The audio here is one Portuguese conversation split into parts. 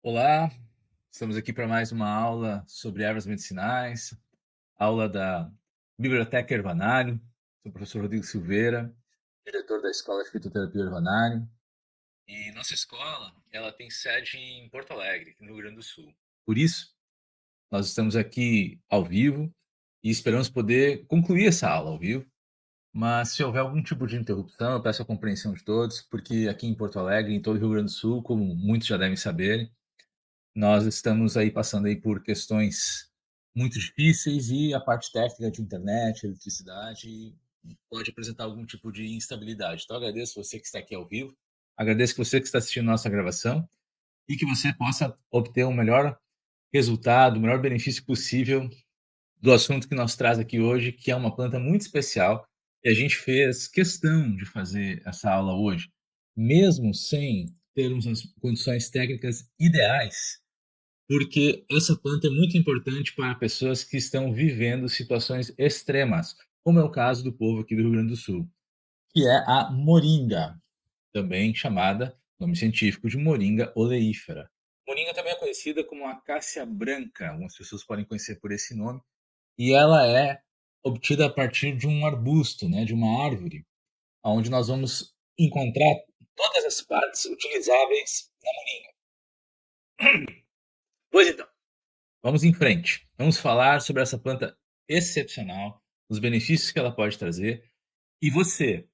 Olá, estamos aqui para mais uma aula sobre ervas medicinais, aula da Biblioteca Herbanário. Sou o professor Rodrigo Silveira, diretor da Escola de Fitoterapia Herbanário. E nossa escola, ela tem sede em Porto Alegre, no Rio Grande do Sul. Por isso, nós estamos aqui ao vivo e esperamos poder concluir essa aula ao vivo. Mas se houver algum tipo de interrupção, eu peço a compreensão de todos, porque aqui em Porto Alegre, em todo o Rio Grande do Sul, como muitos já devem saber, nós estamos aí passando aí por questões muito difíceis e a parte técnica de internet, eletricidade, pode apresentar algum tipo de instabilidade. Então, agradeço você que está aqui ao vivo, agradeço você que está assistindo nossa gravação e que você possa obter o melhor resultado, o melhor benefício possível do assunto que nós traz aqui hoje, que é uma planta muito especial, e a gente fez questão de fazer essa aula hoje, mesmo sem termos as condições técnicas ideais, porque essa planta é muito importante para pessoas que estão vivendo situações extremas, como é o caso do povo aqui do Rio Grande do Sul, que é a moringa, também chamada, nome científico, de moringa oleífera. Moringa também é conhecida como acácia branca, algumas pessoas podem conhecer por esse nome, e ela é obtida a partir de um arbusto, né, de uma árvore, onde nós vamos encontrar todas as partes utilizáveis da moringa. Pois então, vamos em frente. Vamos falar sobre essa planta excepcional, os benefícios que ela pode trazer, e você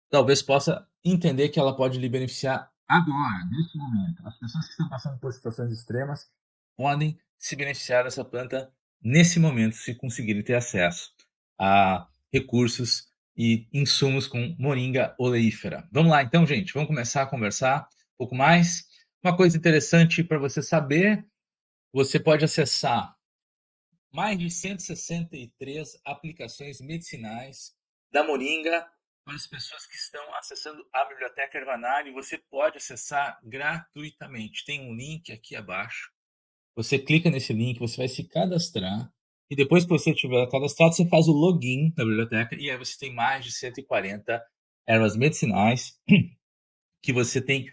talvez possa entender que ela pode lhe beneficiar agora, nesse momento. As pessoas que estão passando por situações extremas podem se beneficiar dessa planta nesse momento, se conseguirem ter acesso a recursos e insumos com moringa oleífera. Vamos lá então, gente, vamos começar a conversar um pouco mais. Uma coisa interessante para você saber, você pode acessar mais de 163 aplicações medicinais da moringa para as pessoas que estão acessando a Biblioteca Herbanário. Você pode acessar gratuitamente. Tem um link aqui abaixo. Você clica nesse link, você vai se cadastrar. E depois que você tiver cadastrado, você faz o login da biblioteca. E aí você tem mais de 140 ervas medicinais que você tem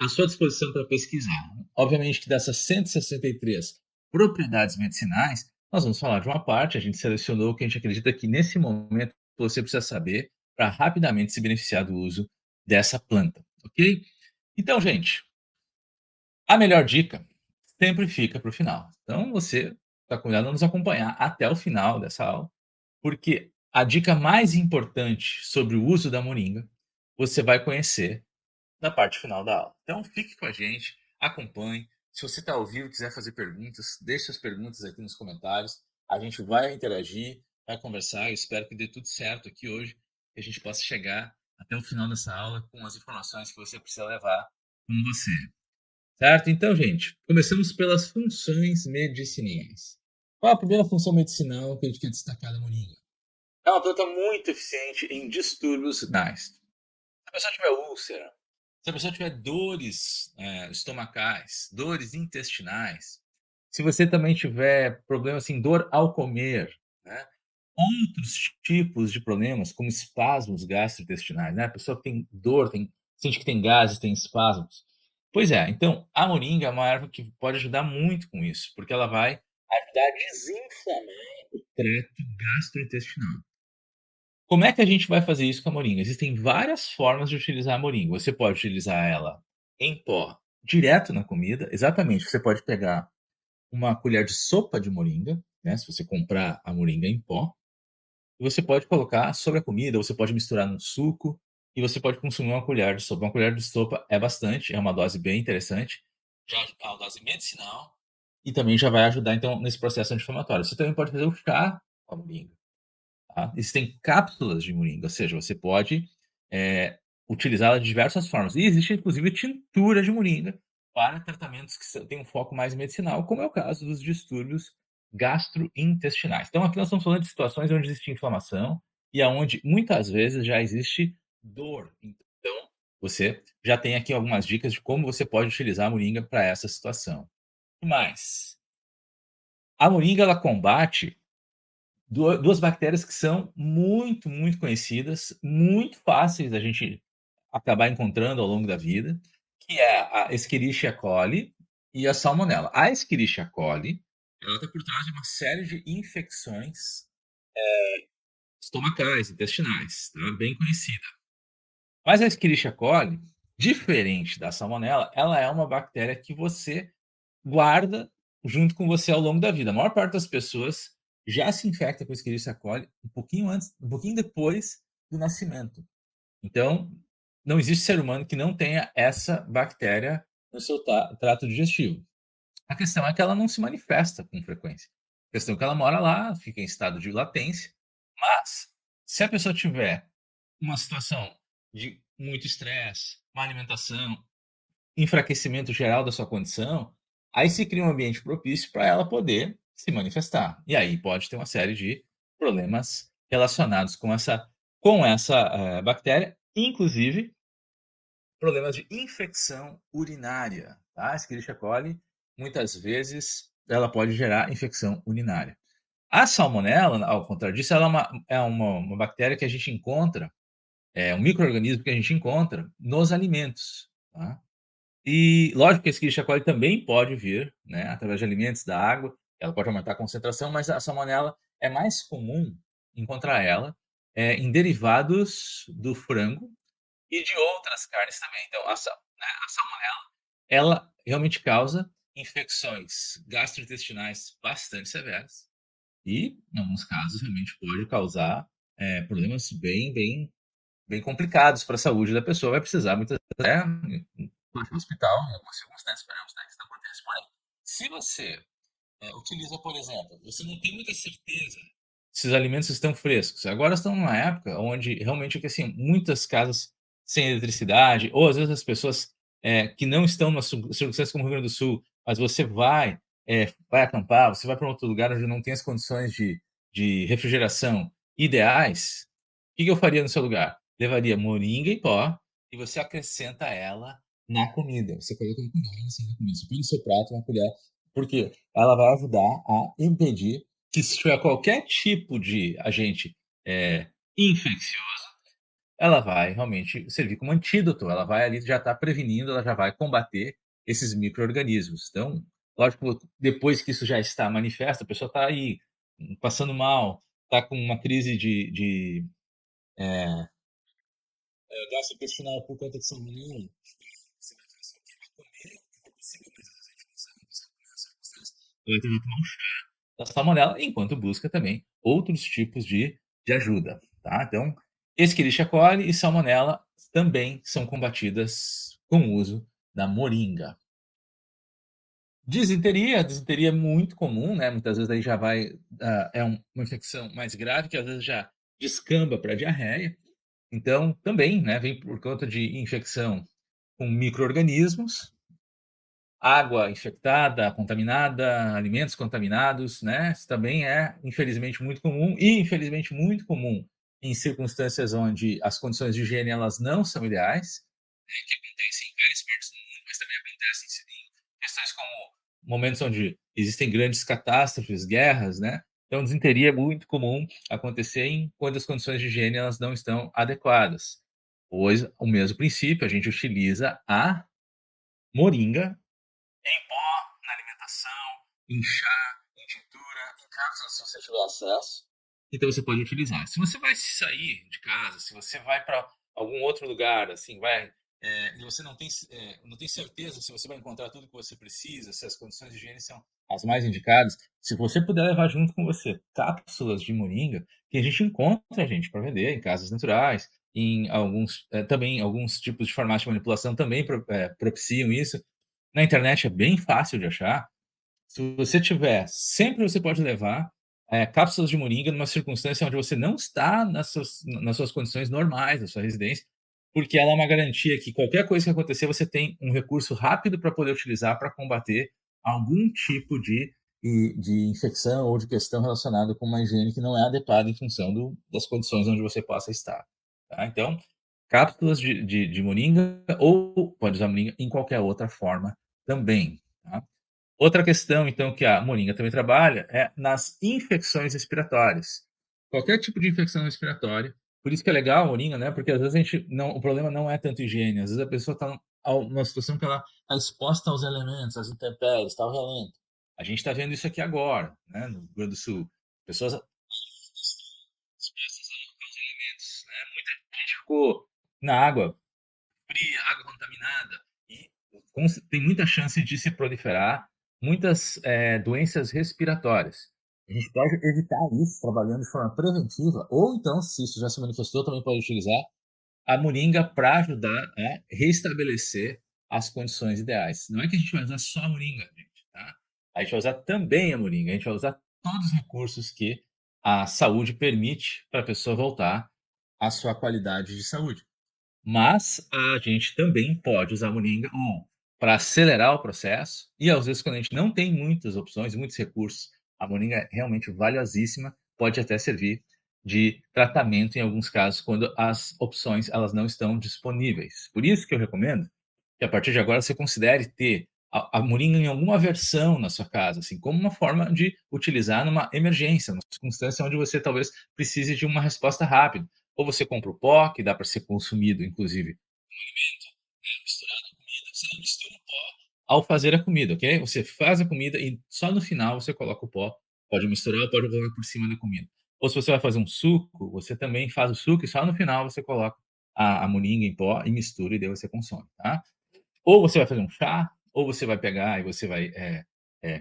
à sua disposição para pesquisar. Obviamente que dessas 163 propriedades medicinais, nós vamos falar de uma parte, a gente selecionou o que a gente acredita que nesse momento você precisa saber para rapidamente se beneficiar do uso dessa planta, ok? Então, gente, a melhor dica sempre fica para o final. Então, você está convidado a nos acompanhar até o final dessa aula, porque a dica mais importante sobre o uso da moringa você vai conhecer na parte final da aula. Então fique com a gente, acompanhe. Se você está ao vivo e quiser fazer perguntas, deixe as perguntas aqui nos comentários. A gente vai interagir, vai conversar. Eu espero que dê tudo certo aqui hoje, que a gente possa chegar até o final dessa aula com as informações que você precisa levar com você. Certo? Então, gente, começamos pelas funções medicinais. Qual a primeira função medicinal que a gente quer destacar da moringa? É uma planta muito eficiente em distúrbios renais. Se a pessoa tiver úlcera, se a pessoa tiver dores estomacais, dores intestinais, se você também tiver problema assim, dor ao comer, né? Outros tipos de problemas, como espasmos gastrointestinais, né? A pessoa que tem dor, sente que tem gases, tem espasmos. Pois é, então a moringa é uma erva que pode ajudar muito com isso, porque ela vai ajudar a desinflamar o trato gastrointestinal. Como é que a gente vai fazer isso com a moringa? Existem várias formas de utilizar a moringa. Você pode utilizar ela em pó, direto na comida. Exatamente, você pode pegar uma colher de sopa de moringa, né, se você comprar a moringa em pó, e você pode colocar sobre a comida, você pode misturar num suco e você pode consumir uma colher de sopa. Uma colher de sopa é bastante, é uma dose bem interessante, já é uma dose medicinal e também já vai ajudar, então, nesse processo anti-inflamatório. Você também pode fazer o chá com a moringa. Tá? Existem cápsulas de moringa, ou seja, você pode utilizá-la de diversas formas. E existe, inclusive, tintura de moringa para tratamentos que têm um foco mais medicinal, como é o caso dos distúrbios gastrointestinais. Então, aqui nós estamos falando de situações onde existe inflamação e aonde muitas vezes já existe dor. Então, você já tem aqui algumas dicas de como você pode utilizar a moringa para essa situação. O que mais? A moringa ela combate duas bactérias que são muito, muito conhecidas, muito fáceis da gente acabar encontrando ao longo da vida, que é a Escherichia coli e a salmonela. A Escherichia coli, ela está por trás de uma série de infecções estomacais, intestinais, tá, bem conhecida. Mas a Escherichia coli, diferente da salmonela, ela é uma bactéria que você guarda junto com você ao longo da vida. A maior parte das pessoas já se infecta com Escherichia coli um pouquinho antes, um pouquinho depois do nascimento. Então, não existe ser humano que não tenha essa bactéria no seu trato digestivo. A questão é que ela não se manifesta com frequência. A questão é que ela mora lá, fica em estado de latência, mas se a pessoa tiver uma situação de muito estresse, má alimentação, enfraquecimento geral da sua condição, aí se cria um ambiente propício para ela poder se manifestar. E aí pode ter uma série de problemas relacionados com essa bactéria, inclusive problemas de infecção urinária, tá? A Escherichia coli, muitas vezes, ela pode gerar infecção urinária. A salmonela, ao contrário disso, ela é uma bactéria que a gente encontra, é um micro-organismo que a gente encontra nos alimentos, tá? E lógico que a Escherichia coli também pode vir, né, através de alimentos, da água, ela pode aumentar a concentração, mas a salmonela é mais comum encontrar ela, em derivados do frango e de outras carnes também. Então a salmonela, ela realmente causa infecções gastrointestinais bastante severas e, em alguns casos, realmente pode causar, problemas bem complicados para a saúde da pessoa, vai precisar muitas vezes até ir para o hospital, em algumas circunstâncias, esperamos, né, que isso não aconteça. Porém, se você, utiliza, por exemplo, você não tem muita certeza se os alimentos estão frescos. Agora estão numa época onde realmente que, assim, muitas casas sem eletricidade, ou às vezes as pessoas, que não estão numa circunstância como o Rio Grande do Sul, mas você vai acampar, você vai para um outro lugar onde não tem as condições de refrigeração ideais, o que que eu faria no seu lugar? Levaria moringa em pó e você acrescenta ela na comida. Você coloca uma colher, assim, na comida. Você põe no seu prato uma colher, porque ela vai ajudar a impedir que, se tiver qualquer tipo de agente, infeccioso, ela vai realmente servir como antídoto, ela vai ali já estar prevenindo, ela já vai combater esses micro-organismos. Então, lógico, depois que isso já está manifesto, a pessoa está aí, passando mal, está com uma crise de gastrointestinal por conta de salmonela, você vai fazer o quê? Vai comer o que for possível, mas às vezes a gente não sabe, você comer as circunstâncias, vai ter que tomar um chá da salmonela, enquanto busca também outros tipos de ajuda, tá? Então, Escherichia coli e salmonela também são combatidas com o uso da moringa. Disenteria é muito comum, né, muitas vezes aí já vai, uma infecção mais grave que às vezes já descamba para diarreia, então também, né, vem por conta de infecção com micro-organismos, água infectada, contaminada, alimentos contaminados, né, isso também é, infelizmente, muito comum e, infelizmente, muito comum em circunstâncias onde as condições de higiene, elas não são ideais, né, que acontecem em várias partes do mundo, mas também acontecem em questões como momentos onde existem grandes catástrofes, guerras, né, então disenteria é muito comum acontecer quando as condições de higiene, elas não estão adequadas, pois o mesmo princípio, a gente utiliza a moringa em pó, na alimentação, em chá, em tintura, em cápsulas, se você tiver acesso. Então você pode utilizar. Se você vai sair de casa, se você vai para algum outro lugar, assim, e você não tem certeza se você vai encontrar tudo que você precisa, se as condições de higiene são as mais indicadas, se você puder levar junto com você cápsulas de moringa, que a gente encontra, gente, para vender em casas naturais, em alguns, também alguns tipos de farmácia de manipulação também propiciam isso. Na internet é bem fácil de achar. Se você tiver, sempre você pode levar, cápsulas de moringa numa circunstância onde você não está nas suas condições normais da sua residência, porque ela é uma garantia que qualquer coisa que acontecer, você tem um recurso rápido para poder utilizar para combater algum tipo de infecção ou de questão relacionada com uma higiene que não é adequada em função das condições onde você possa estar, tá. Então, cápsulas de moringa ou pode usar moringa em qualquer outra forma também, tá. Outra questão, então, que a moringa também trabalha é nas infecções respiratórias. Qualquer tipo de infecção respiratória, por isso que é legal a moringa, né, porque às vezes a gente não o problema não é tanto higiene, às vezes a pessoa está uma situação que ela está exposta aos elementos, às intempéries, está ao relento. A gente está vendo isso aqui agora, né, no Rio Grande do Sul. Pessoas expostas aos elementos, né? Muita gente ficou na água fria, água contaminada, e tem muita chance de se proliferar muitas doenças respiratórias. A gente pode evitar isso trabalhando de forma preventiva, ou então, se isso já se manifestou, também pode utilizar a moringa para ajudar a restabelecer as condições ideais. Não é que a gente vai usar só a moringa, gente, tá? A gente vai usar também a moringa, a gente vai usar todos os recursos que a saúde permite para a pessoa voltar à sua qualidade de saúde. Mas a gente também pode usar a moringa para acelerar o processo e, às vezes, quando a gente não tem muitas opções, muitos recursos, a moringa é realmente valiosíssima, pode até servir de tratamento em alguns casos, quando as opções elas não estão disponíveis. Por isso que eu recomendo que, a partir de agora, você considere ter a moringa em alguma versão na sua casa, assim, como uma forma de utilizar numa emergência, numa circunstância onde você talvez precise de uma resposta rápida. Ou você compra o pó, que dá para ser consumido, inclusive, misturado à comida, você não mistura o pó ao fazer a comida, ok? Você faz a comida e só no final você coloca o pó. Pode misturar ou pode colocar por cima da comida. Ou se você vai fazer um suco, você também faz o suco e só no final você coloca a moringa em pó e mistura e daí você consome, tá? Ou você vai fazer um chá, ou você vai pegar e você vai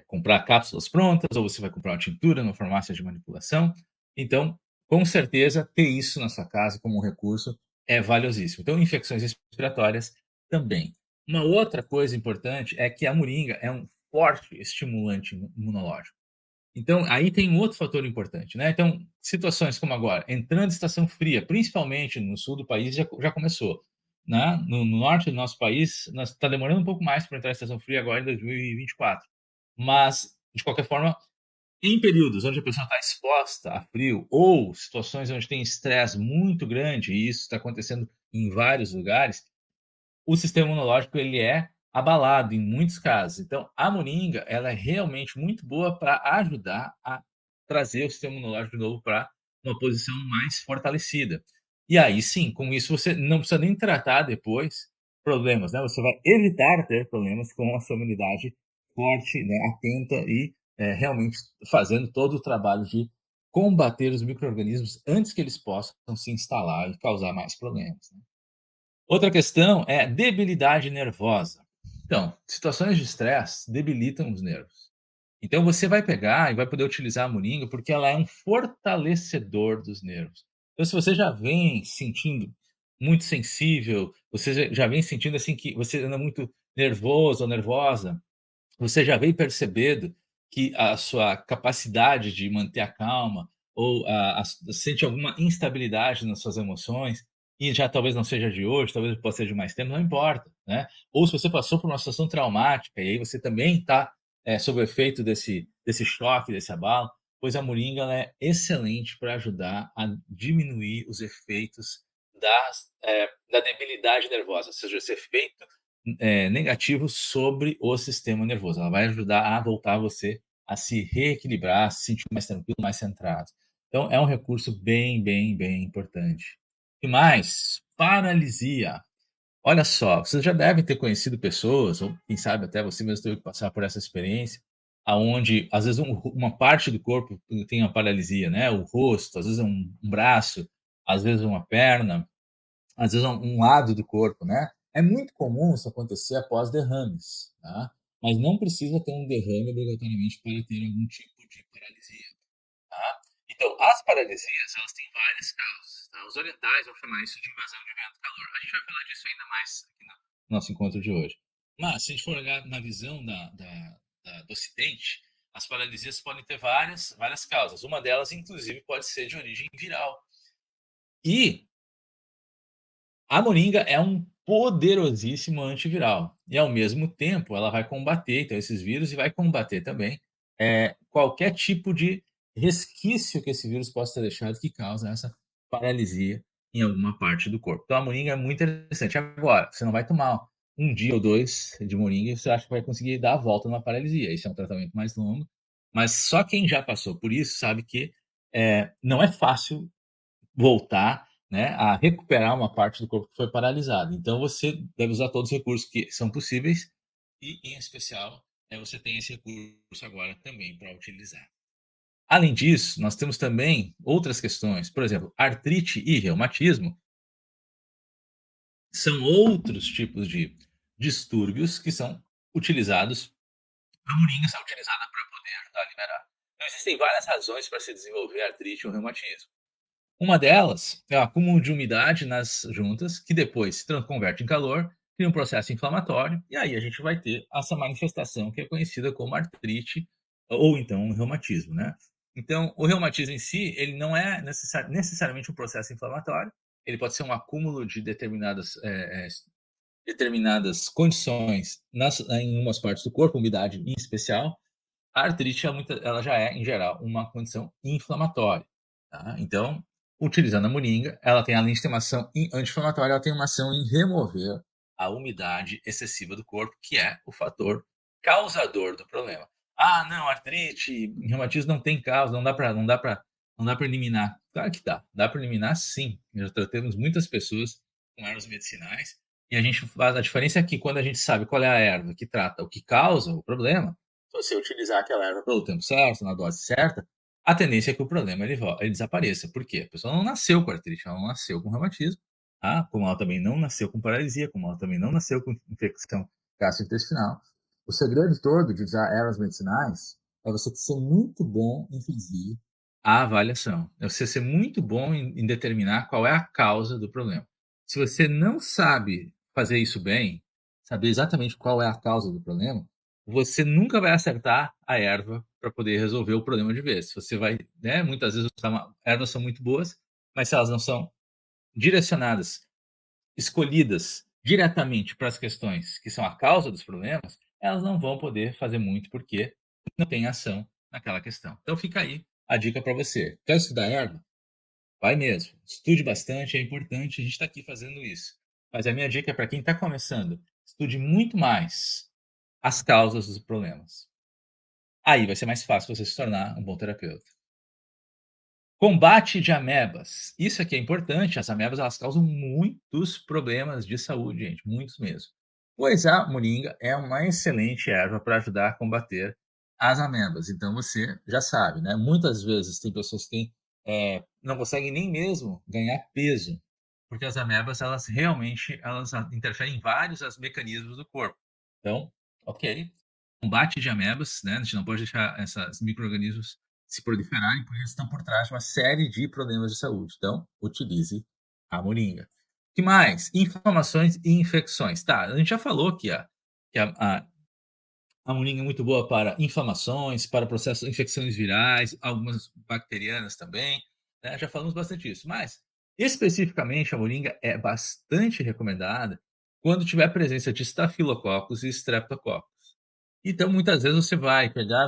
comprar cápsulas prontas, ou você vai comprar uma tintura numa farmácia de manipulação. Então, com certeza, ter isso na sua casa como um recurso é valiosíssimo. Então, infecções respiratórias também. Uma outra coisa importante é que a moringa é um forte estimulante imunológico. Então, aí tem um outro fator importante, né? Então, situações como agora, entrando em estação fria, principalmente no sul do país, já começou, né? No norte do nosso país, está demorando um pouco mais para entrar em estação fria agora em 2024. Mas, de qualquer forma, em períodos onde a pessoa está exposta a frio ou situações onde tem estresse muito grande, e isso está acontecendo em vários lugares, o sistema imunológico ele é abalado em muitos casos. Então, a moringa, ela é realmente muito boa para ajudar a trazer o sistema imunológico de novo para uma posição mais fortalecida. E aí sim, com isso você não precisa nem tratar depois problemas, né? Você vai evitar ter problemas com a sua imunidade forte, né, atenta e realmente fazendo todo o trabalho de combater os micro-organismos antes que eles possam se instalar e causar mais problemas, né? Outra questão é debilidade nervosa. Então, situações de estresse debilitam os nervos. Então você vai pegar e vai poder utilizar a moringa, porque ela é um fortalecedor dos nervos. Então, se você já vem sentindo muito sensível, você já vem sentindo assim que você anda muito nervoso ou nervosa, você já vem percebendo que a sua capacidade de manter a calma ou sente alguma instabilidade nas suas emoções, e já talvez não seja de hoje, talvez possa ser de mais tempo, não importa, né? Ou se você passou por uma situação traumática e aí você também está sob o efeito desse choque, desse abalo, pois a moringa ela é excelente para ajudar a diminuir os efeitos da debilidade nervosa, ou seja, esse efeito negativo sobre o sistema nervoso. Ela vai ajudar a voltar você a se reequilibrar, a se sentir mais tranquilo, mais centrado. Então, é um recurso bem, bem, bem importante. E mais, paralisia. Olha só, vocês já devem ter conhecido pessoas, ou quem sabe até você mesmo teve que passar por essa experiência, aonde às vezes uma parte do corpo tem uma paralisia, né? O rosto, às vezes um braço, às vezes uma perna, às vezes um lado do corpo, né? É muito comum isso acontecer após derrames, tá? Mas não precisa ter um derrame obrigatoriamente para ter algum tipo de paralisia, tá? Então, as paralisias, elas têm várias causas, tá? Os orientais vão chamar isso de invasão de vento-calor. A gente vai falar disso ainda mais aqui no nosso encontro de hoje. Mas, se a gente for olhar na visão do Ocidente, as paralisias podem ter várias causas. Uma delas, inclusive, pode ser de origem viral. E a moringa é um poderosíssimo antiviral e, ao mesmo tempo, ela vai combater, então, esses vírus e vai combater também, qualquer tipo de resquício que esse vírus possa ter deixado que causa essa paralisia em alguma parte do corpo. Então a moringa é muito interessante. Agora, você não vai tomar um dia ou 2 de moringa e você acha que vai conseguir dar a volta numa paralisia. Isso é um tratamento mais longo, mas só quem já passou por isso sabe que, não é fácil voltar, né, a recuperar uma parte do corpo que foi paralisada. Então você deve usar todos os recursos que são possíveis e, em especial, você tem esse recurso agora também para utilizar. Além disso, nós temos também outras questões, por exemplo, artrite e reumatismo são outros tipos de distúrbios que são utilizados, a moringa é utilizada para poder ajudar a liberar. Então existem várias razões para se desenvolver artrite ou reumatismo. Uma delas é o acúmulo de umidade nas juntas, que depois se converte em calor, cria um processo inflamatório, e aí a gente vai ter essa manifestação que é conhecida como artrite ou então um reumatismo, né? Então, o reumatismo em si, ele não é necessariamente um processo inflamatório, ele pode ser um acúmulo de determinadas condições em umas partes do corpo, umidade em especial. A artrite ela já é, em geral, uma condição inflamatória. Tá? Então, utilizando a moringa, ela tem, além de ter uma ação anti-inflamatória, ela tem uma ação em remover a umidade excessiva do corpo, que é o fator causador do problema. Ah, não, artrite, reumatismo não tem causa, não dá para eliminar. Claro que dá para eliminar sim. Já tratamos muitas pessoas com ervas medicinais e a gente faz a diferença é que quando a gente sabe qual é a erva que trata o que causa o problema, se você utilizar aquela erva pelo tempo certo, na dose certa, a tendência é que o problema ele desapareça. Por quê? A pessoa não nasceu com artrite, ela não nasceu com reumatismo, tá? Como ela também não nasceu com paralisia, como ela também não nasceu com infecção gastrointestinal. O segredo todo de usar ervas medicinais é você ser muito bom em fazer a avaliação. É você ser muito bom em determinar qual é a causa do problema. Se você não sabe fazer isso bem, saber exatamente qual é a causa do problema, você nunca vai acertar a erva para poder resolver o problema de vez. Você vai, né, muitas vezes ervas são muito boas, mas se elas não são direcionadas, escolhidas diretamente para as questões que são a causa dos problemas, elas não vão poder fazer muito porque não tem ação naquela questão. Então fica aí a dica para você. Quer estudar erva? Vai mesmo. Estude bastante, é importante, a gente está aqui fazendo isso. Mas a minha dica é para quem está começando, estude muito mais as causas dos problemas. Aí vai ser mais fácil você se tornar um bom terapeuta. Combate de amebas. Isso aqui é importante, as amebas elas causam muitos problemas de saúde, gente, muitos mesmo. Pois a moringa é uma excelente erva para ajudar a combater as amebas. Então você já sabe, né? Muitas vezes tem pessoas que não conseguem nem mesmo ganhar peso, porque as amebas elas realmente interferem em vários mecanismos do corpo. Então, ok, combate de amebas, né? A gente não pode deixar esses micro-organismos se proliferarem, porque eles estão por trás de uma série de problemas de saúde. Então, utilize a moringa. O que mais? Inflamações e infecções. Tá, a gente já falou que a moringa é muito boa para inflamações, para processos, infecções virais, algumas bacterianas também, né? Já falamos bastante disso. Mas, especificamente, a moringa é bastante recomendada quando tiver presença de estafilococcus e streptococcus. Então, muitas vezes você vai pegar,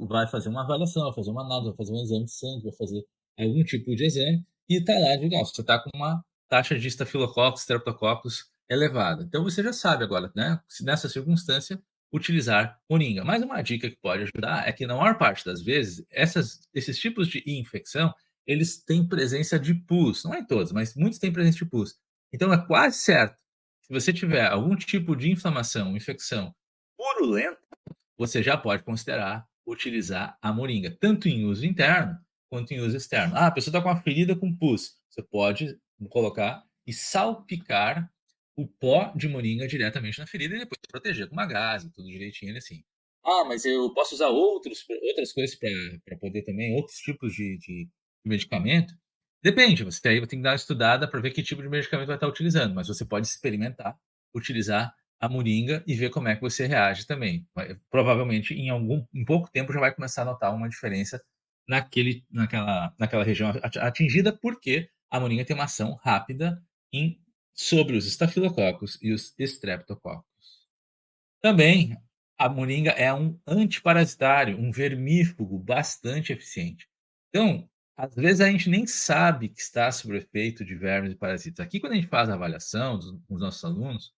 vai fazer uma avaliação, vai fazer uma análise, vai fazer um exame de sangue, vai fazer algum tipo de exame e tá lá, diga, você está com uma taxa de estafilococcus, streptococcus elevada. Então você já sabe agora, né, se nessa circunstância, utilizar moringa. Mas uma dica que pode ajudar é que na maior parte das vezes, esses tipos de infecção, eles têm presença de pus. Não é em todos, mas muitos têm presença de pus. Então é quase certo, se você tiver algum tipo de inflamação, infecção purulenta, você já pode considerar utilizar a moringa, tanto em uso interno quanto em uso externo. Ah, a pessoa está com uma ferida com pus. Você pode colocar e salpicar o pó de moringa diretamente na ferida e depois proteger com uma gase, tudo direitinho assim. Ah, mas eu posso usar outras coisas para poder também, outros tipos de medicamento? Depende, você aí vai ter que dar uma estudada para ver que tipo de medicamento vai estar utilizando, mas você pode experimentar, utilizar a moringa e ver como é que você reage também. Provavelmente em pouco tempo já vai começar a notar uma diferença naquela região atingida, porque a moringa tem uma ação rápida sobre os estafilococos e os estreptococos. Também a moringa é um antiparasitário, um vermífugo bastante eficiente. Então, às vezes a gente nem sabe que está sob o efeito de vermes e parasitas. Aqui, quando a gente faz a avaliação dos nossos alunos,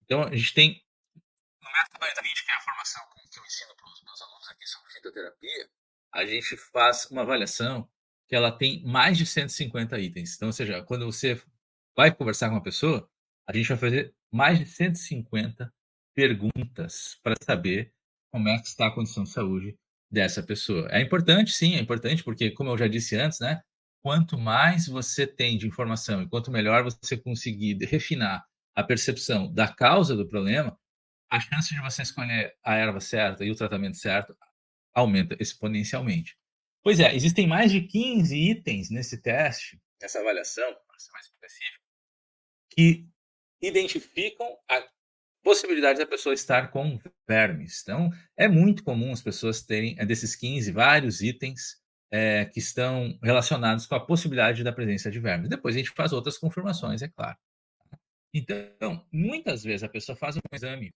então a gente tem no método Biotrint, que é a formação que eu ensino para os meus alunos aqui sobre fitoterapia, a gente faz uma avaliação que ela tem mais de 150 itens. Então, ou seja, quando você vai conversar com uma pessoa, a gente vai fazer mais de 150 perguntas para saber como é que está a condição de saúde dessa pessoa. É importante, sim, é importante, porque, como eu já disse antes, né, quanto mais você tem de informação e quanto melhor você conseguir refinar a percepção da causa do problema, a chance de você escolher a erva certa e o tratamento certo aumenta exponencialmente. Pois é, existem mais de 15 itens nesse teste, nessa avaliação, para ser mais específico, que identificam a possibilidade da pessoa estar com vermes. Então, é muito comum as pessoas terem, desses 15, vários itens, que estão relacionados com a possibilidade da presença de vermes. Depois a gente faz outras confirmações, é claro. Então, muitas vezes a pessoa faz um exame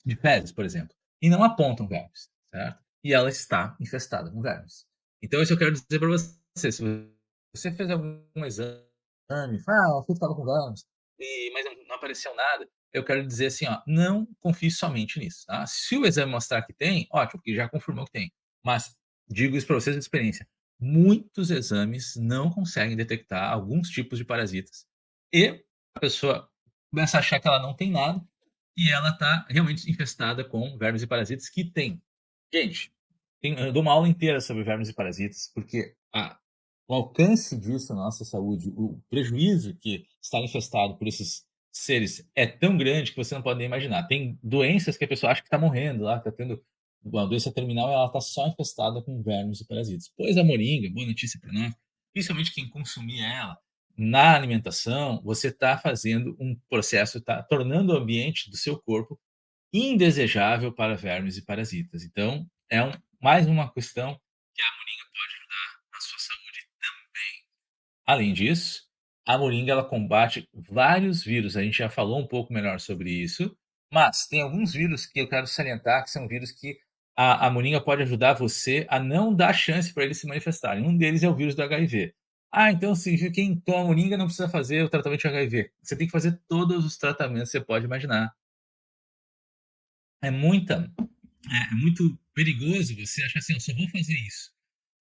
de fezes, por exemplo, e não apontam vermes, certo? E ela está infestada com vermes. Então, isso eu quero dizer para você, se você fez algum exame, fala: "Ah, eu estava com vermes", mas não apareceu nada, eu quero dizer assim, ó, não confie somente nisso, tá? Se o exame mostrar que tem, ótimo, porque já confirmou que tem. Mas digo isso para vocês de experiência, muitos exames não conseguem detectar alguns tipos de parasitas e a pessoa começa a achar que ela não tem nada e ela está realmente infestada com vermes e parasitas que tem. Gente, eu dou uma aula inteira sobre vermes e parasitas, porque o alcance disso na nossa saúde, o prejuízo que estar infestado por esses seres é tão grande que você não pode nem imaginar. Tem doenças que a pessoa acha que está morrendo lá, está tendo uma doença terminal e ela está só infestada com vermes e parasitas. Pois a moringa, boa notícia para nós, principalmente quem consumir ela na alimentação, você está fazendo um processo, está tornando o ambiente do seu corpo indesejável para vermes e parasitas. Então, mais uma questão que a moringa pode ajudar na sua saúde também. Além disso, a moringa ela combate vários vírus, a gente já falou um pouco melhor sobre isso, mas tem alguns vírus que eu quero salientar, que são vírus que a moringa pode ajudar você a não dar chance para eles se manifestarem. Um deles é o vírus do HIV. Ah, então se quem toma moringa não precisa fazer o tratamento de HIV. Você tem que fazer todos os tratamentos que você pode imaginar. É muita é muito perigoso você achar assim: "Eu só vou fazer isso".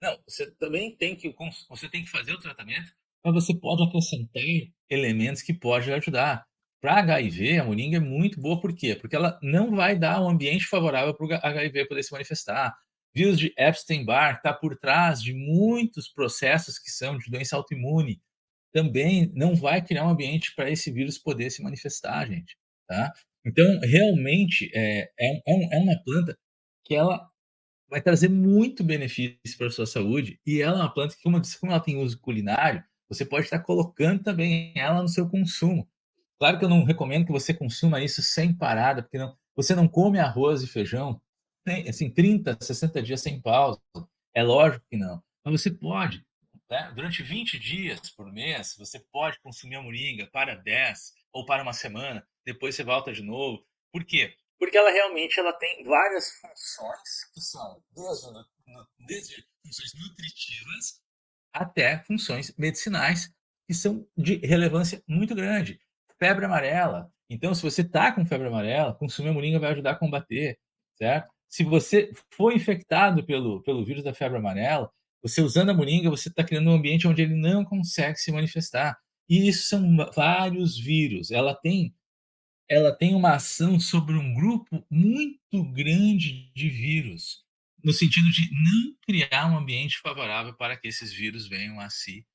Não, você também tem que você tem que fazer o tratamento, mas você pode acrescentar elementos que podem ajudar. Para HIV, a moringa é muito boa, por quê? Porque ela não vai dar um ambiente favorável para o HIV poder se manifestar. Vírus de Epstein-Barr está por trás de muitos processos que são de doença autoimune. Também não vai criar um ambiente para esse vírus poder se manifestar, gente, tá. Então, realmente, é uma planta que ela vai trazer muito benefício para a sua saúde, e ela é uma planta que, como eu disse, como ela tem uso culinário, você pode estar colocando também ela no seu consumo. Claro que eu não recomendo que você consuma isso sem parada, porque você não come arroz e feijão, assim, 30, 60 dias sem pausa, é lógico que não. Mas você pode, né, durante 20 dias por mês, você pode consumir a moringa para 10 ou para uma semana, depois você volta de novo. Por quê? Porque ela realmente ela tem várias funções que são desde funções nutritivas até funções medicinais que são de relevância muito grande. Febre amarela. Então, se você está com febre amarela, consumir a moringa vai ajudar a combater, certo? Se você foi infectado pelo vírus da febre amarela, você usando a moringa, você está criando um ambiente onde ele não consegue se manifestar. E isso são vários vírus. Ela tem uma ação sobre um grupo muito grande de vírus, no sentido de não criar um ambiente favorável para que esses vírus venham a se.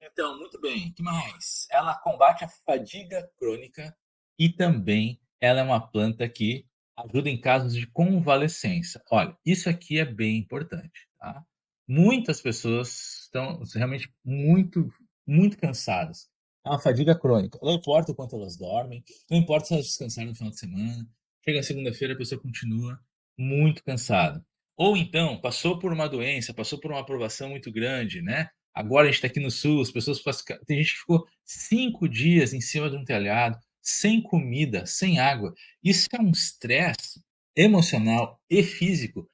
Então, muito bem, o que mais? Ela combate a fadiga crônica e também ela é uma planta que ajuda em casos de convalescença. Olha, isso aqui é bem importante, tá? Muitas pessoas estão realmente muito, muito cansadas. É uma fadiga crônica. Não importa o quanto elas dormem, não importa se elas descansaram no final de semana, chega a segunda-feira, a pessoa continua muito cansada. Ou então, passou por uma doença, passou por uma aprovação muito grande, né? Agora a gente está aqui no sul, as pessoas tem gente que ficou 5 dias em cima de um telhado, sem comida, sem água. Isso é um estresse emocional e físico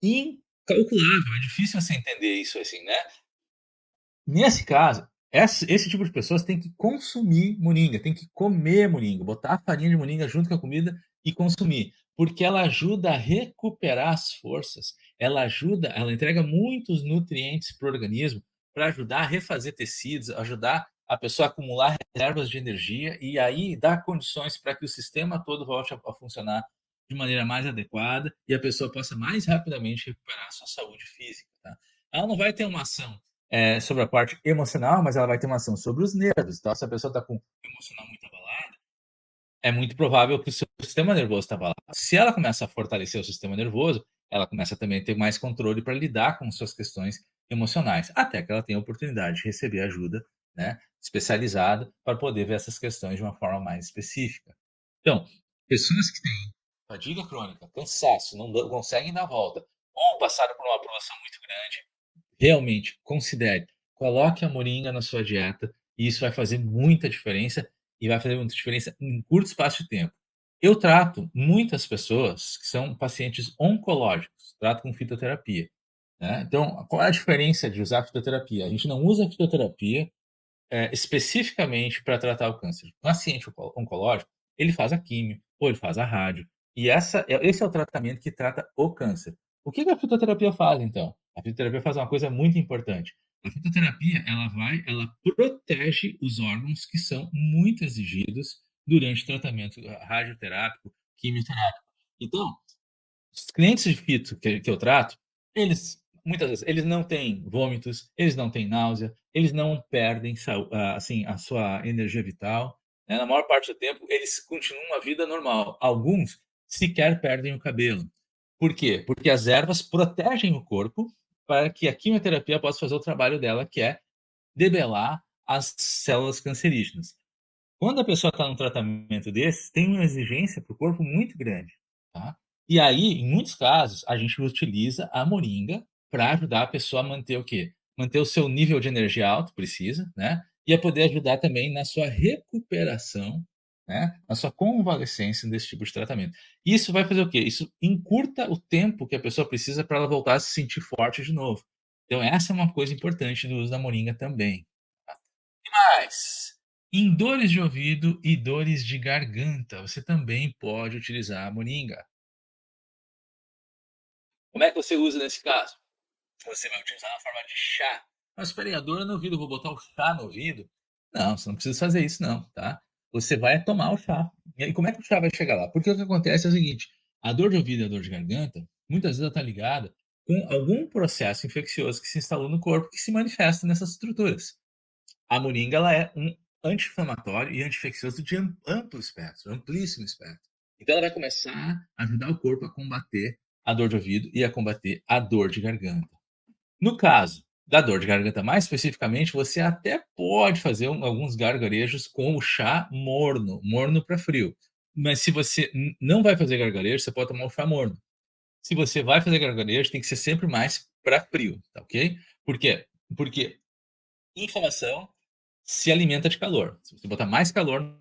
incalculável, é difícil você entender isso assim, né. Nesse caso, esse tipo de pessoas tem que consumir moringa, tem que comer moringa, botar a farinha de moringa junto com a comida e consumir, porque ela ajuda a recuperar as forças, ela entrega muitos nutrientes para o organismo, para ajudar a refazer tecidos, ajudar a pessoa a acumular reservas de energia e aí dar condições para que o sistema todo volte a funcionar de maneira mais adequada e a pessoa possa mais rapidamente recuperar a sua saúde física, tá. Ela não vai ter uma ação, sobre a parte emocional, mas ela vai ter uma ação sobre os nervos, tá. Se a pessoa está com o emocional muito abalado, é muito provável que o seu sistema nervoso está abalado. Se ela começa a fortalecer o sistema nervoso, ela começa também a ter mais controle para lidar com suas questões emocionais, até que ela tenha a oportunidade de receber ajuda, né, especializada para poder ver essas questões de uma forma mais específica. Então, pessoas que têm fadiga crônica, cansaço, não conseguem dar a volta, ou passaram por uma aprovação muito grande, realmente considere, coloque a moringa na sua dieta, e isso vai fazer muita diferença, e vai fazer muita diferença em curto espaço de tempo. Eu trato muitas pessoas que são pacientes oncológicos, trato com fitoterapia, né. Então, qual é a diferença de usar fitoterapia? A gente não usa fitoterapia especificamente para tratar o câncer. O paciente oncológico, ele faz a químio, ou ele faz a rádio, e esse é o tratamento que trata o câncer. O que que a fitoterapia faz, então? A fitoterapia faz uma coisa muito importante. A fitoterapia, ela protege os órgãos que são muito exigidos durante o tratamento radioterápico, quimioterápico. Então, os clientes de fito que eu trato, eles muitas vezes, eles não têm vômitos, eles não têm náusea, eles não perdem assim, a sua energia vital, né, na maior parte do tempo, eles continuam a vida normal. Alguns sequer perdem o cabelo. Por quê? Porque as ervas protegem o corpo para que a quimioterapia possa fazer o trabalho dela, que é debelar as células cancerígenas. Quando a pessoa está num tratamento desse, tem uma exigência para o corpo muito grande, tá. E aí, em muitos casos, a gente utiliza a moringa para ajudar a pessoa a manter o quê? Manter o seu nível de energia alto, precisa, né, e a poder ajudar também na sua recuperação, né, na sua convalescência desse tipo de tratamento. Isso vai fazer o quê? Isso encurta o tempo que a pessoa precisa para ela voltar a se sentir forte de novo. Então essa é uma coisa importante do uso da moringa também. Mas, em dores de ouvido e dores de garganta, você também pode utilizar a moringa. Como é que você usa nesse caso? Você vai utilizar na forma de chá. Mas espera aí, a dor no ouvido, eu vou botar o chá no ouvido? Não, você não precisa fazer isso não, tá? Você vai tomar o chá. E aí como é que o chá vai chegar lá? Porque o que acontece é o seguinte, a dor de ouvido e a dor de garganta, muitas vezes ela está ligada com algum processo infeccioso que se instalou no corpo que se manifesta nessas estruturas. A moringa ela é um anti-inflamatório e anti-infeccioso de amplo espectro, amplíssimo espectro. Então ela vai começar a ajudar o corpo a combater a dor de ouvido e a combater a dor de garganta. No caso da dor de garganta, mais especificamente, você até pode fazer alguns gargarejos com o chá morno, morno para frio. Mas se você não vai fazer gargarejo, você pode tomar o chá morno. Se você vai fazer gargarejo, tem que ser sempre mais para frio, tá ok? Por quê? Porque inflamação se alimenta de calor. Se você botar mais calor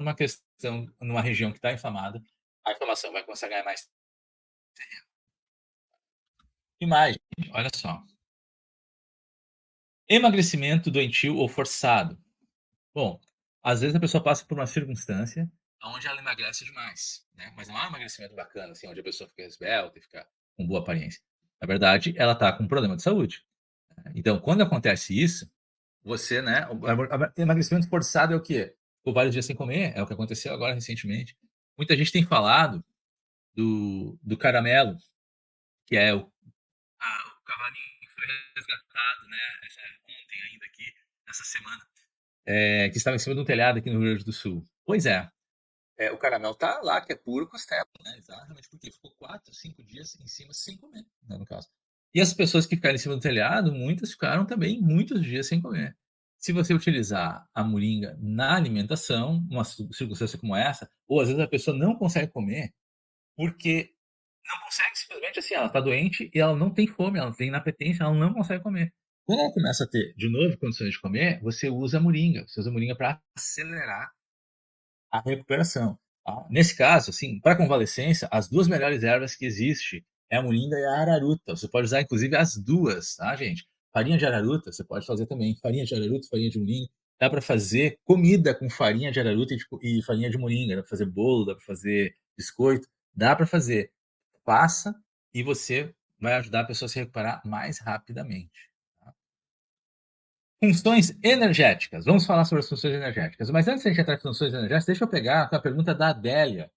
numa região que está inflamada, a inflamação vai começar a ganhar mais. E mais, olha só, emagrecimento doentio ou forçado. Bom, às vezes a pessoa passa por uma circunstância onde ela emagrece demais, né? Mas não é um emagrecimento bacana, assim, onde a pessoa fica esbelta e fica com boa aparência. Na verdade, ela está com um problema de saúde. Então, quando acontece isso, você, né, o emagrecimento forçado é o quê? Ficou vários dias sem comer, é o que aconteceu agora recentemente. Muita gente tem falado do caramelo, que é o cavalinho que foi resgatado, né, ontem ainda aqui, essa semana, que estava em cima de um telhado aqui no Rio Grande do Sul. Pois é, o caramelo tá lá, que é puro costela, né, exatamente porque ficou 4, 5 dias em cima sem comer, né, no caso. E as pessoas que ficaram em cima do telhado, muitas ficaram também muitos dias sem comer. Se você utilizar a moringa na alimentação, numa circunstância como essa, ou às vezes a pessoa não consegue comer, porque não consegue simplesmente assim, ela está doente e ela não tem fome, ela tem inapetência, ela não consegue comer. Quando ela começa a ter, de novo, condições de comer, você usa a moringa. Você usa a moringa para acelerar a recuperação. Tá? Nesse caso, assim, para convalescência, as duas melhores ervas que existe é a moringa e a araruta. Você pode usar, inclusive, as duas, tá, gente? Farinha de araruta, você pode fazer também. Farinha de araruta, farinha de moringa. Dá para fazer comida com farinha de araruta e farinha de moringa. Dá para fazer bolo, dá para fazer biscoito. Dá para fazer. Passa e você vai ajudar a pessoa a se recuperar mais rapidamente. Tá? Funções energéticas. Vamos falar sobre as funções energéticas. Mas antes de a gente entrar em funções energéticas, deixa eu pegar a pergunta da Adélia.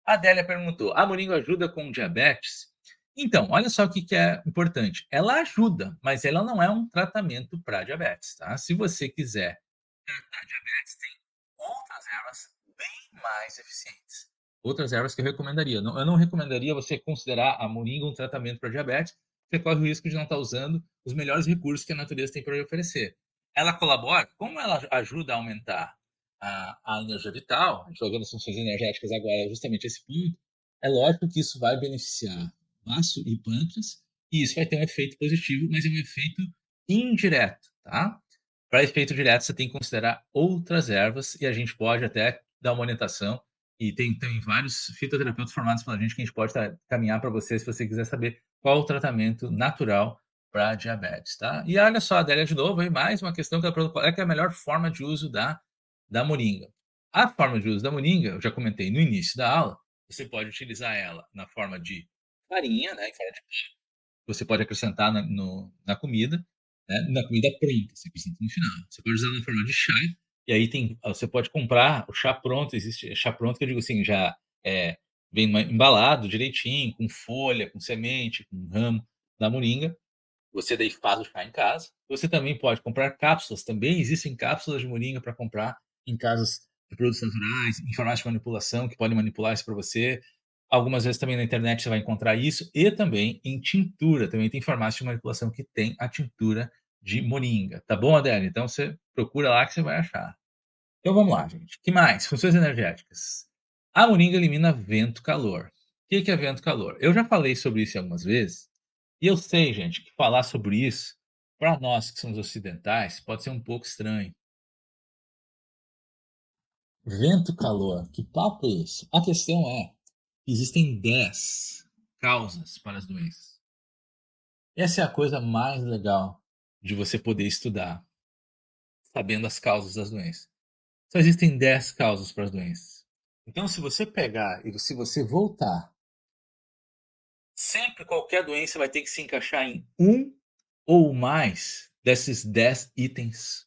A Adélia perguntou: a moringa ajuda com diabetes? Então, olha só o que é importante. Ela ajuda, mas ela não é um tratamento para diabetes, tá? Se você quiser tratar diabetes, tem outras ervas bem mais eficientes. Outras ervas que eu recomendaria. Eu não recomendaria você considerar a moringa um tratamento para diabetes, você corre o risco de não estar usando os melhores recursos que a natureza tem para lhe oferecer. Ela colabora, como ela ajuda a aumentar a energia vital, a gente vai vendo as funções energéticas agora, é justamente esse ponto, é lógico que isso vai beneficiar baço e pâncreas, e isso vai ter um efeito positivo, mas é um efeito indireto, tá? Para efeito direto, você tem que considerar outras ervas e a gente pode até dar uma orientação. E tem vários fitoterapeutas formados pela gente que a gente pode caminhar para você se você quiser saber qual o tratamento natural para diabetes, tá? E olha só, a Adélia de novo, aí mais uma questão que ela perguntou, qual é que é a melhor forma de uso da moringa? A forma de uso da moringa, eu já comentei no início da aula, você pode utilizar ela na forma de farinha, né, em forma de você pode acrescentar na comida, né, na comida pronta, você acrescenta no final. Você pode usar na forma de chá, e aí você pode comprar o chá pronto, existe chá pronto que eu digo assim, já, vem embalado direitinho, com folha, com semente, com ramo da moringa, você daí faz o chá em casa. Você também pode comprar cápsulas, também existem cápsulas de moringa para comprar em casas de produtos naturais, em farmácia de manipulação, que podem manipular isso para você. Algumas vezes também na internet você vai encontrar isso, e também em tintura, também tem farmácia de manipulação que tem a tintura de moringa. Tá bom, Adélia? Então você procura lá que você vai achar. Então vamos lá, gente. Que mais? Funções energéticas. A moringa elimina vento-calor. O que é vento-calor? Eu já falei sobre isso algumas vezes, e eu sei, gente, que falar sobre isso, para nós que somos ocidentais, pode ser um pouco estranho. Vento-calor, que papo é esse? A questão é, existem 10 causas para as doenças. Essa é a coisa mais legal de você poder estudar, sabendo as causas das doenças. Só existem 10 causas para as doenças. Então, se você pegar e se você voltar, sempre qualquer doença vai ter que se encaixar em um ou mais desses 10 itens.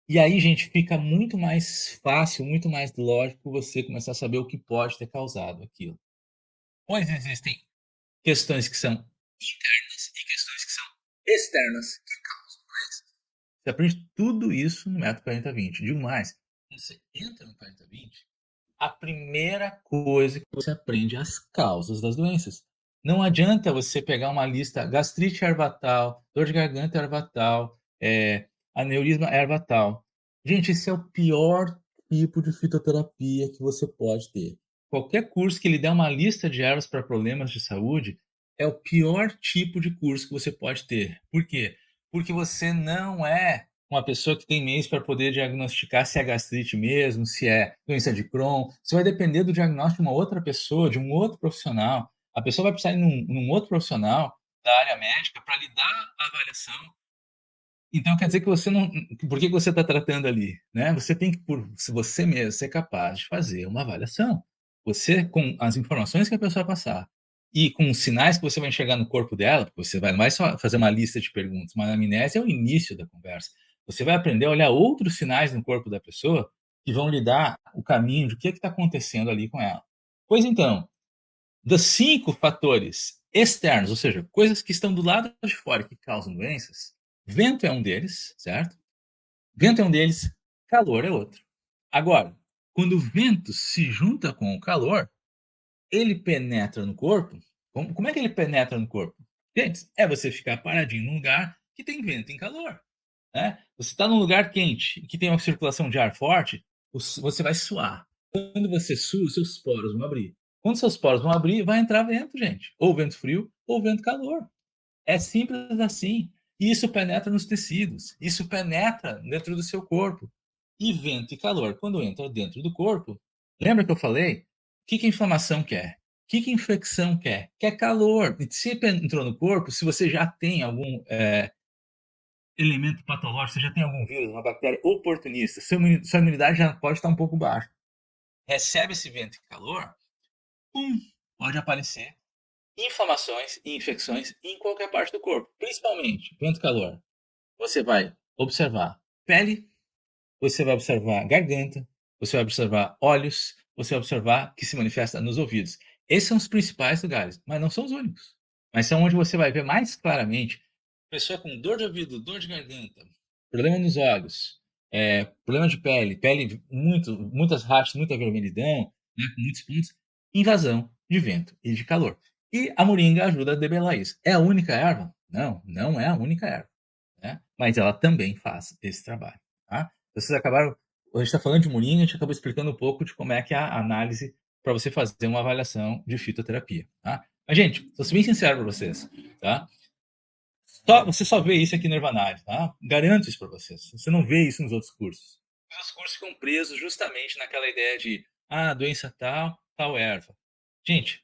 E aí, gente, fica muito mais fácil, muito mais lógico você começar a saber o que pode ter causado aquilo. Pois existem questões que são internas e questões que são externas que causam doença. Você aprende tudo isso no método 40-20. Digo mais, quando você entra no 40-20, a primeira coisa que você aprende é as causas das doenças. Não adianta você pegar uma lista gastrite erva tal, dor de garganta erva tal, aneurisma erva tal. Gente, esse é o pior tipo de fitoterapia que você pode ter. Qualquer curso que lhe der uma lista de ervas para problemas de saúde é o pior tipo de curso que você pode ter. Por quê? Porque você não é uma pessoa que tem meios para poder diagnosticar se é gastrite mesmo, se é doença de Crohn. Você vai depender do diagnóstico de uma outra pessoa, de um outro profissional. A pessoa vai precisar ir num outro profissional da área médica para lhe dar a avaliação. Então quer dizer que você não. Por que você está tratando ali? Né? Você tem que, por se você mesmo, ser capaz de fazer uma avaliação. Você, com as informações que a pessoa passar e com os sinais que você vai enxergar no corpo dela, porque você vai, não vai só fazer uma lista de perguntas, mas a anamnese é o início da conversa. Você vai aprender a olhar outros sinais no corpo da pessoa que vão lhe dar o caminho de o que está acontecendo ali com ela. Pois então, dos 5 fatores externos, ou seja, coisas que estão do lado de fora que causam doenças, vento é um deles, certo? Vento é um deles, calor é outro. Agora, quando o vento se junta com o calor, ele penetra no corpo. Como é que ele penetra no corpo? Gente, é você ficar paradinho num lugar que tem vento e calor. Né? Você está num lugar quente, que tem uma circulação de ar forte, você vai suar. Quando você sua, os seus poros vão abrir. Quando seus poros vão abrir, vai entrar vento, gente. Ou vento frio, ou vento calor. É simples assim. E isso penetra nos tecidos, isso penetra dentro do seu corpo. E vento e calor, quando entra dentro do corpo, lembra que eu falei? O que a inflamação quer? O que a infecção quer? Quer calor. E se entrou no corpo, se você já tem algum elemento patológico, você já tem algum vírus, uma bactéria oportunista, sua imunidade já pode estar um pouco baixa. Recebe esse vento e calor, pum, pode aparecer inflamações e infecções em qualquer parte do corpo, principalmente vento calor. Você vai observar pele, você vai observar garganta, você vai observar olhos, você vai observar que se manifesta nos ouvidos. Esses são os principais lugares, mas não são os únicos. Mas são onde você vai ver mais claramente pessoa com dor de ouvido, dor de garganta, problema nos olhos, problema de pele, pele muitas rachas, muita vermelhidão, né, com muitos pontos, invasão de vento e de calor. E a moringa ajuda a debelar isso. É a única erva? Não, não é a única erva, né? Mas ela também faz esse trabalho, tá? Vocês acabaram, a gente está falando de moringa, a gente acabou explicando um pouco de como é que é a análise para você fazer uma avaliação de fitoterapia, tá? Mas, gente, vou ser bem sincero para vocês, tá? Você só vê isso aqui no Hervanari, tá? Garanto isso para vocês. Você não vê isso nos outros cursos. Os outros cursos ficam presos justamente naquela ideia de, doença tal, tal erva. Gente,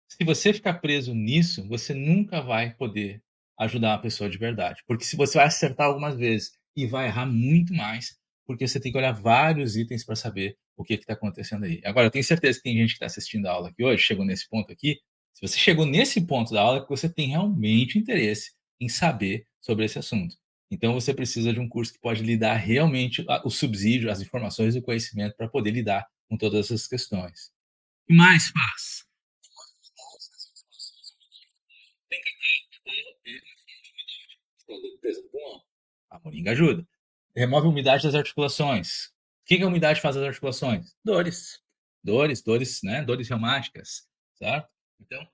se você ficar preso nisso, você nunca vai poder ajudar uma pessoa de verdade. Porque se você vai acertar algumas vezes e vai errar muito mais, porque você tem que olhar vários itens para saber o que está acontecendo aí. Agora, eu tenho certeza que tem gente que está assistindo a aula aqui hoje, chegou nesse ponto aqui. Se você chegou nesse ponto da aula, é que você tem realmente interesse em saber sobre esse assunto. Então, você precisa de um curso que pode lhe dar realmente o subsídio, as informações e o conhecimento para poder lidar com todas essas questões. O que mais faz? Limpeza do pulmão. A moringa ajuda. Remove a umidade das articulações. O que a umidade faz às articulações? Dores. Dores, né? Dores reumáticas, certo? Então,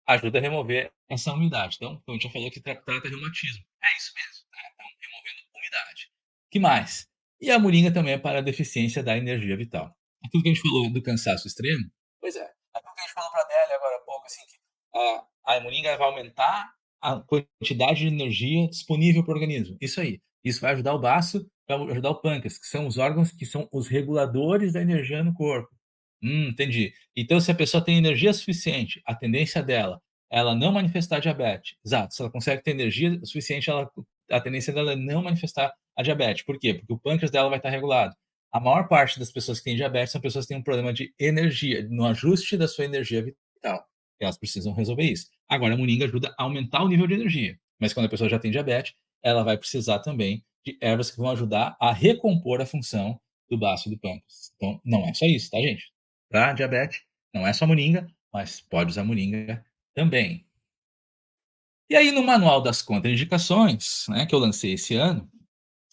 ajuda a remover essa umidade. Então, como a gente já falou que trata reumatismo. É isso mesmo, né? Então, removendo umidade. Que mais? E a moringa também é para a deficiência da energia vital. Aquilo que a gente falou do cansaço extremo, pois é. Aquilo que a gente falou para a Adélia agora há pouco, assim, que a moringa vai aumentar a quantidade de energia disponível para o organismo. Isso aí. Isso vai ajudar o baço, vai ajudar o pâncreas, que são os órgãos que são os reguladores da energia no corpo. Entendi. Então, se a pessoa tem energia suficiente, a tendência dela é ela não manifestar diabetes. Exato. Se ela consegue ter energia suficiente, a tendência dela é não manifestar a diabetes. Por quê? Porque o pâncreas dela vai estar regulado. A maior parte das pessoas que têm diabetes são pessoas que têm um problema de energia, no ajuste da sua energia vital. E elas precisam resolver isso. Agora, a moringa ajuda a aumentar o nível de energia. Mas quando a pessoa já tem diabetes, ela vai precisar também de ervas que vão ajudar a recompor a função do baço e do pâncreas. Então, não é só isso, tá, gente? Para diabetes, não é só moringa, mas pode usar moringa também. E aí, no Manual das Contraindicações, né, que eu lancei esse ano,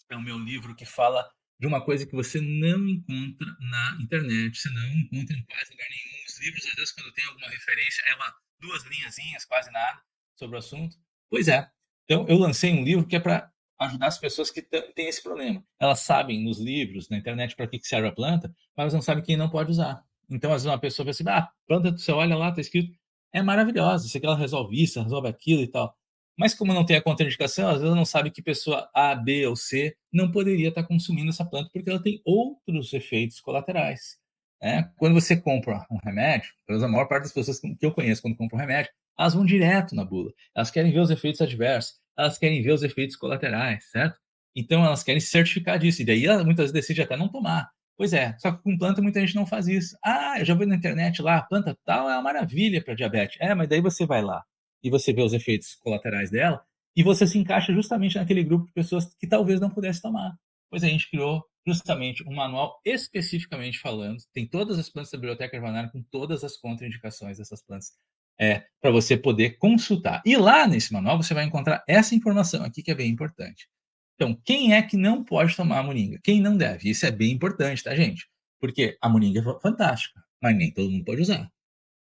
é o meu livro que fala de uma coisa que você não encontra na internet, você não encontra em quase lugar nenhum. Os livros, às vezes, quando tem alguma referência, é duas linhazinhas, quase nada, sobre o assunto. Pois é. Então, eu lancei um livro que é para ajudar as pessoas que têm esse problema. Elas sabem nos livros, na internet, para que serve a planta, mas elas não sabem quem não pode usar. Então, às vezes, uma pessoa pensa assim, planta, você olha lá, está escrito, é maravilhosa, sei que ela resolve isso, resolve aquilo e tal. Mas como não tem a contraindicação, às vezes ela não sabe que pessoa A, B ou C não poderia estar consumindo essa planta porque ela tem outros efeitos colaterais. Né? Quando você compra um remédio, pelo menos a maior parte das pessoas que eu conheço quando compram um remédio, elas vão direto na bula. Elas querem ver os efeitos adversos, elas querem ver os efeitos colaterais, certo? Então elas querem certificar disso, e daí ela muitas vezes decide até não tomar. Pois é, só que com planta muita gente não faz isso. Eu já vi na internet lá, a planta tal é uma maravilha para diabetes. Mas daí você vai lá e você vê os efeitos colaterais dela, e você se encaixa justamente naquele grupo de pessoas que talvez não pudesse tomar. Pois a gente criou justamente um manual especificamente falando, tem todas as plantas da Biblioteca Herbanária com todas as contraindicações dessas plantas, para você poder consultar. E lá nesse manual você vai encontrar essa informação aqui que é bem importante. Então, quem é que não pode tomar a moringa? Quem não deve? Isso é bem importante, tá, gente? Porque a moringa é fantástica, mas nem todo mundo pode usar.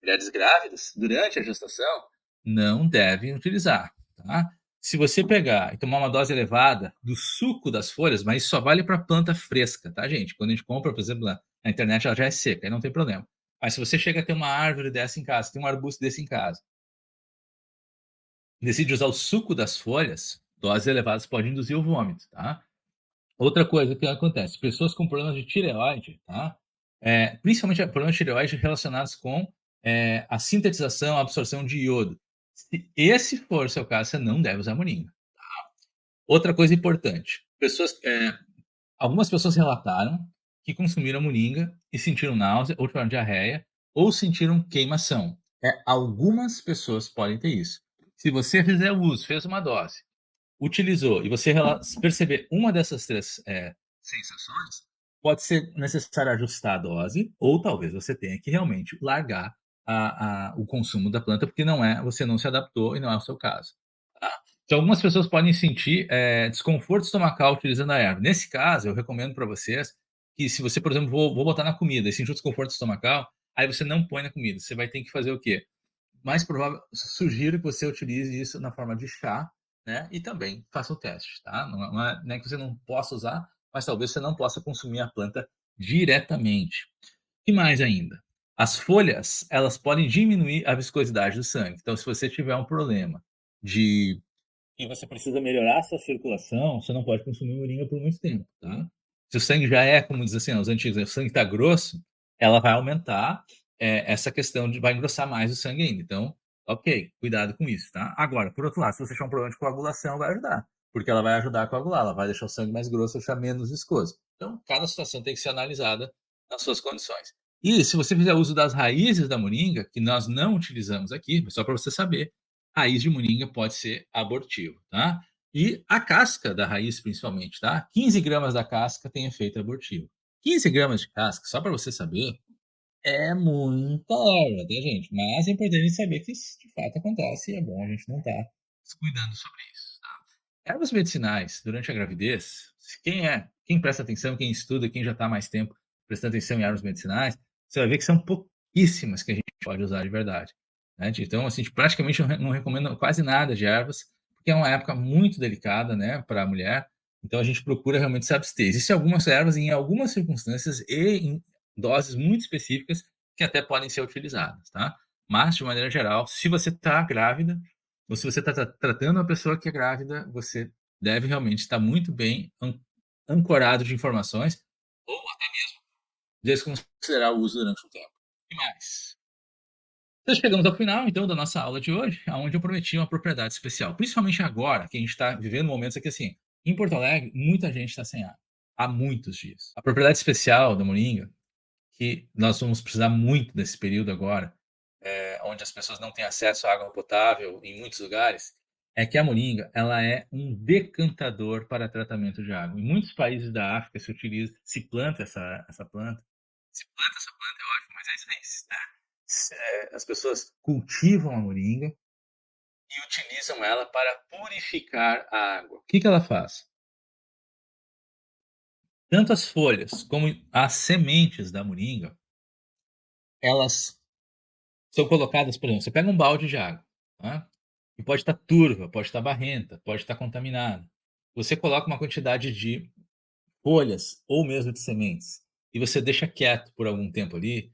Mulheres grávidas, durante a gestação, não devem utilizar, tá? Se você pegar e tomar uma dose elevada do suco das folhas, mas isso só vale para planta fresca, tá, gente? Quando a gente compra, por exemplo, na internet, ela já é seca, aí não tem problema. Mas se você chega a ter uma árvore dessa em casa, tem um arbusto desse em casa, decide usar o suco das folhas, doses elevadas podem induzir o vômito, tá? Outra coisa que acontece, pessoas com problemas de tireoide, tá? Principalmente problemas de tireoide relacionados com a sintetização, a absorção de iodo. Se esse for o seu caso, você não deve usar moringa. Outra coisa importante, algumas pessoas relataram que consumiram moringa e sentiram náusea ou tiveram diarreia ou sentiram queimação. Algumas pessoas podem ter isso. Se você fizer uso, fez uma dose, utilizou e você perceber uma dessas 3 sensações, pode ser necessário ajustar a dose ou talvez você tenha que realmente largar o consumo da planta, porque você não se adaptou e não é o seu caso, tá. Então algumas pessoas podem sentir, desconforto estomacal utilizando a erva. Nesse caso, eu recomendo para vocês que se você, por exemplo, vou botar na comida e sentir o desconforto estomacal, aí você não põe na comida, você vai ter que fazer o quê? Mais provável, sugiro que você utilize isso na forma de chá, né, e também faça o teste, tá? Não é que você não possa usar, mas talvez você não possa consumir a planta diretamente. E mais ainda, as folhas, elas podem diminuir a viscosidade do sangue. Então, se você tiver um problema de e você precisa melhorar a sua circulação, você não pode consumir moringa por muito tempo, tá? Se o sangue já é, como diz assim, os antigos, né, o sangue está grosso, ela vai aumentar, essa questão de vai engrossar mais o sangue ainda. Então, ok, cuidado com isso, tá? Agora, por outro lado, se você tiver um problema de coagulação, vai ajudar, porque ela vai ajudar a coagular, ela vai deixar o sangue mais grosso, deixar menos viscoso. Então, cada situação tem que ser analisada nas suas condições. E se você fizer uso das raízes da moringa, que nós não utilizamos aqui, só para você saber, raiz de moringa pode ser abortivo, tá? E a casca da raiz, principalmente, tá? 15 gramas da casca tem efeito abortivo. 15 gramas de casca, só para você saber, é muita erva, tá, gente? Mas é importante saber que isso de fato acontece e é bom a gente não estar descuidando sobre isso, tá? Ervas medicinais durante a gravidez, quem presta atenção, quem estuda, quem já está há mais tempo prestando atenção em ervas medicinais, você vai ver que são pouquíssimas que a gente pode usar de verdade, né? Então, assim, a gente praticamente não recomenda quase nada de ervas, porque é uma época muito delicada, né, para a mulher. Então a gente procura realmente se abster. Existem algumas ervas em algumas circunstâncias e em doses muito específicas que até podem ser utilizadas, tá? Mas, de maneira geral, se você está grávida, ou se você está tratando uma pessoa que é grávida, você deve realmente estar muito bem ancorado de informações, ou até desconsiderar o uso durante um tempo. E mais? Então chegamos ao final, então, da nossa aula de hoje, onde eu prometi uma propriedade especial. Principalmente agora, que a gente está vivendo momentos aqui assim, em Porto Alegre, muita gente está sem água. Há muitos dias. A propriedade especial da moringa, que nós vamos precisar muito nesse período agora, onde as pessoas não têm acesso à água potável em muitos lugares, é que a moringa ela é um decantador para tratamento de água. Em muitos países da África se planta essa planta. Se planta essa planta é ótimo, mas é isso aí, né? As pessoas cultivam a moringa e utilizam ela para purificar a água. O que que ela faz? Tanto as folhas como as sementes da moringa, elas são colocadas, por exemplo, você pega um balde de água, tá? E pode estar turva, pode estar barrenta, pode estar contaminada. Você coloca uma quantidade de folhas ou mesmo de sementes e você deixa quieto por algum tempo ali,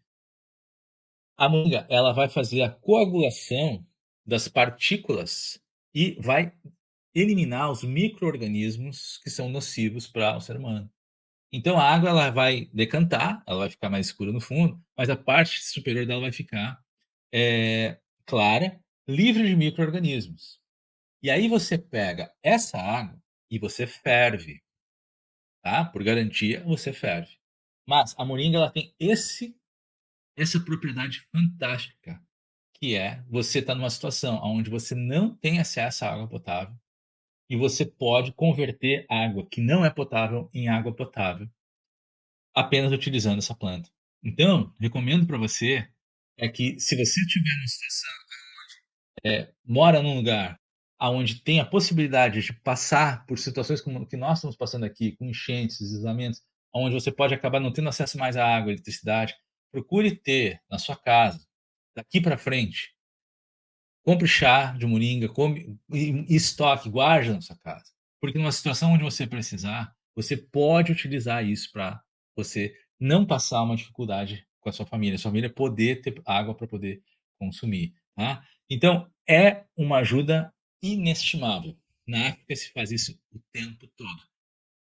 a moringa ela vai fazer a coagulação das partículas e vai eliminar os micro-organismos que são nocivos para o ser humano. Então a água ela vai decantar, ela vai ficar mais escura no fundo, mas a parte superior dela vai ficar clara, livre de micro-organismos. E aí você pega essa água e você ferve, tá? Por garantia, você ferve. Mas a moringa ela tem essa propriedade fantástica, que é você estar numa situação onde você não tem acesso à água potável e você pode converter água que não é potável em água potável, apenas utilizando essa planta. Então, recomendo para você é que se você tiver numa situação mora num lugar aonde tem a possibilidade de passar por situações como que nós estamos passando aqui, com enchentes, deslizamentos, onde você pode acabar não tendo acesso mais à água, à eletricidade, procure ter na sua casa, daqui para frente, compre chá de moringa, e estoque, guarde na sua casa. Porque numa situação onde você precisar, você pode utilizar isso para você não passar uma dificuldade com a sua família poder ter água para poder consumir, tá? Então, é uma ajuda inestimável. Na África se faz isso o tempo todo.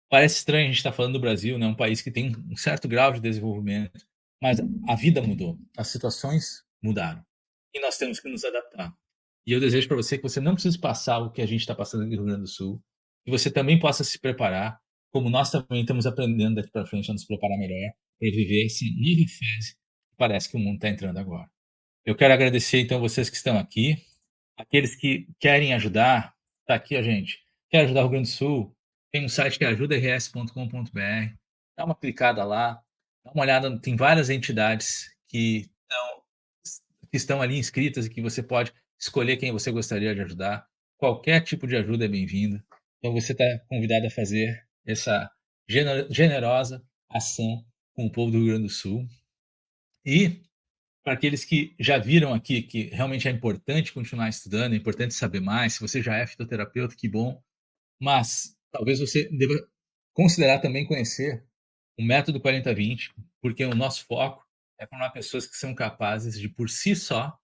Parece estranho a gente estar falando do Brasil, né, um país que tem um certo grau de desenvolvimento, mas a vida mudou, as situações mudaram e nós temos que nos adaptar. E eu desejo para você que você não precise passar o que a gente está passando aqui no Rio Grande do Sul, que você também possa se preparar, como nós também estamos aprendendo daqui para frente a nos preparar melhor para viver essa nova fase que parece que o mundo está entrando agora. Eu quero agradecer, então, vocês que estão aqui. Aqueles que querem ajudar, tá aqui, ó, gente. Quer ajudar o Rio Grande do Sul? Tem um site que é ajudars.com.br. Dá uma clicada lá, dá uma olhada, tem várias entidades que estão ali inscritas e que você pode escolher quem você gostaria de ajudar. Qualquer tipo de ajuda é bem-vinda. Então você está convidado a fazer essa generosa ação com o povo do Rio Grande do Sul. E para aqueles que já viram aqui que realmente é importante continuar estudando, é importante saber mais, se você já é fitoterapeuta, que bom, mas talvez você deva considerar também conhecer o método 40-20, porque o nosso foco é formar pessoas que são capazes de, por si só,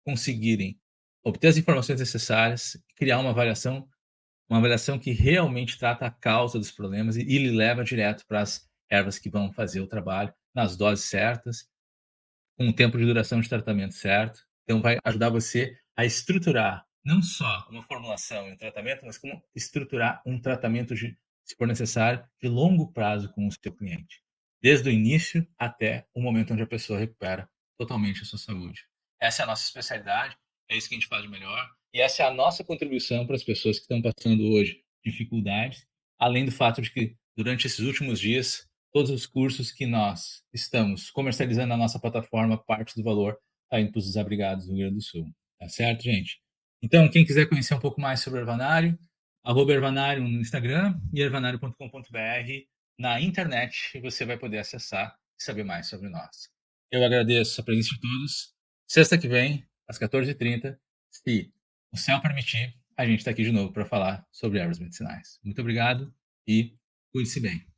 conseguirem obter as informações necessárias, criar uma avaliação que realmente trata a causa dos problemas e lhe leva direto para as ervas que vão fazer o trabalho nas doses certas, com o tempo de duração de tratamento certo. Então, vai ajudar você a estruturar não só uma formulação e um tratamento, mas como estruturar um tratamento, se for necessário, de longo prazo com o seu cliente, desde o início até o momento onde a pessoa recupera totalmente a sua saúde. Essa é a nossa especialidade, é isso que a gente faz de melhor, e essa é a nossa contribuição para as pessoas que estão passando hoje dificuldades, além do fato de que, durante esses últimos dias, todos os cursos que nós estamos comercializando na nossa plataforma, parte do valor está indo para os desabrigados do Rio Grande do Sul. Tá certo, gente? Então, quem quiser conhecer um pouco mais sobre o Hervanário, @Hervanário no Instagram e hervanário.com.br na internet, você vai poder acessar e saber mais sobre nós. Eu agradeço a presença de todos. Sexta que vem, às 14h30, se o céu permitir, a gente está aqui de novo para falar sobre ervas medicinais. Muito obrigado e cuide-se bem.